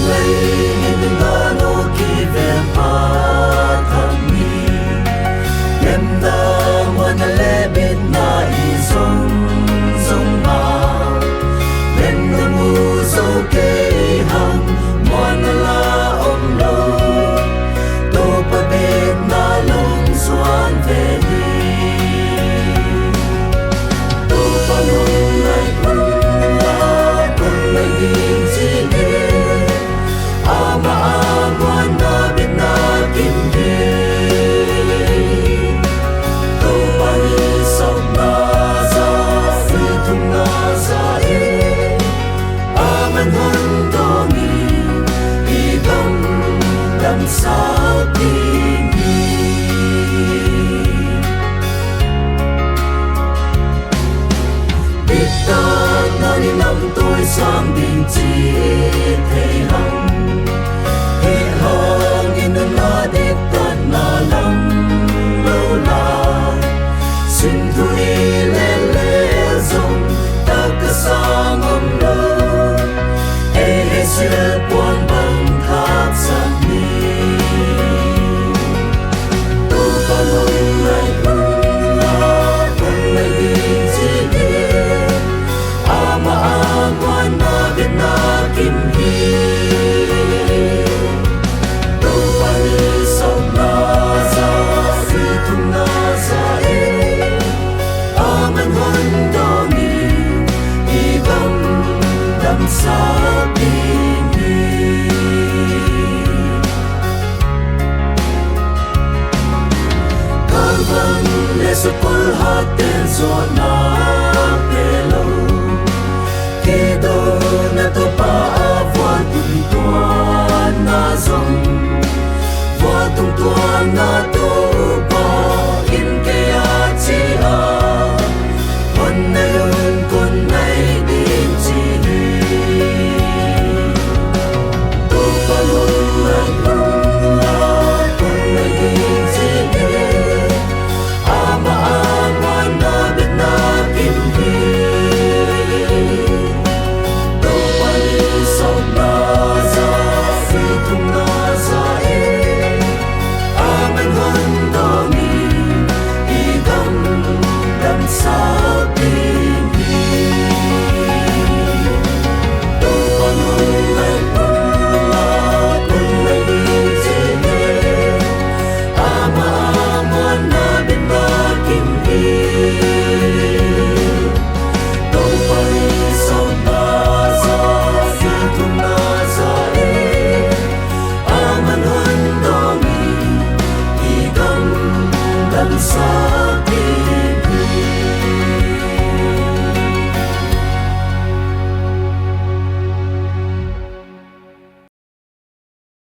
lay in da no ki ve pa tham ni em da wan le bin na i song song ma ben na mu so ke hang mon la om lo to pa ben na long swan ve ni to pa long lai kun lai din chi ni ama wan na bin na kim ni to pa ni song na za si thung na za e aman han to ni i dam sa ti ni ta na ni nam tôi sang đình chi thế hằng thế hằng in na de ta na lam lâu la xin thui le le zong ta ka sang om lo e se quan bang thác sang ni tu pa long lai kun lai din chi ni ama wan na bin na kim hi to pa ni song na za si thung na za e aman han do ni i dam sa pi ni karvan le su pul hat ten zo na pe lo ke do na to pa vua tung tuan na zong vua tung tuan na to pa in ke a chi a con nay ơn con nay din chi to pa long lai con nay din chi ama wan na bin na kim hi to pa ni song na za si thung na za e aman han do ni i dam sa pi ni to pa long lai kun lai din chi ni ama wan na bin na kim hi to pa ni song na za si thung na za e aman han do ni i dam sa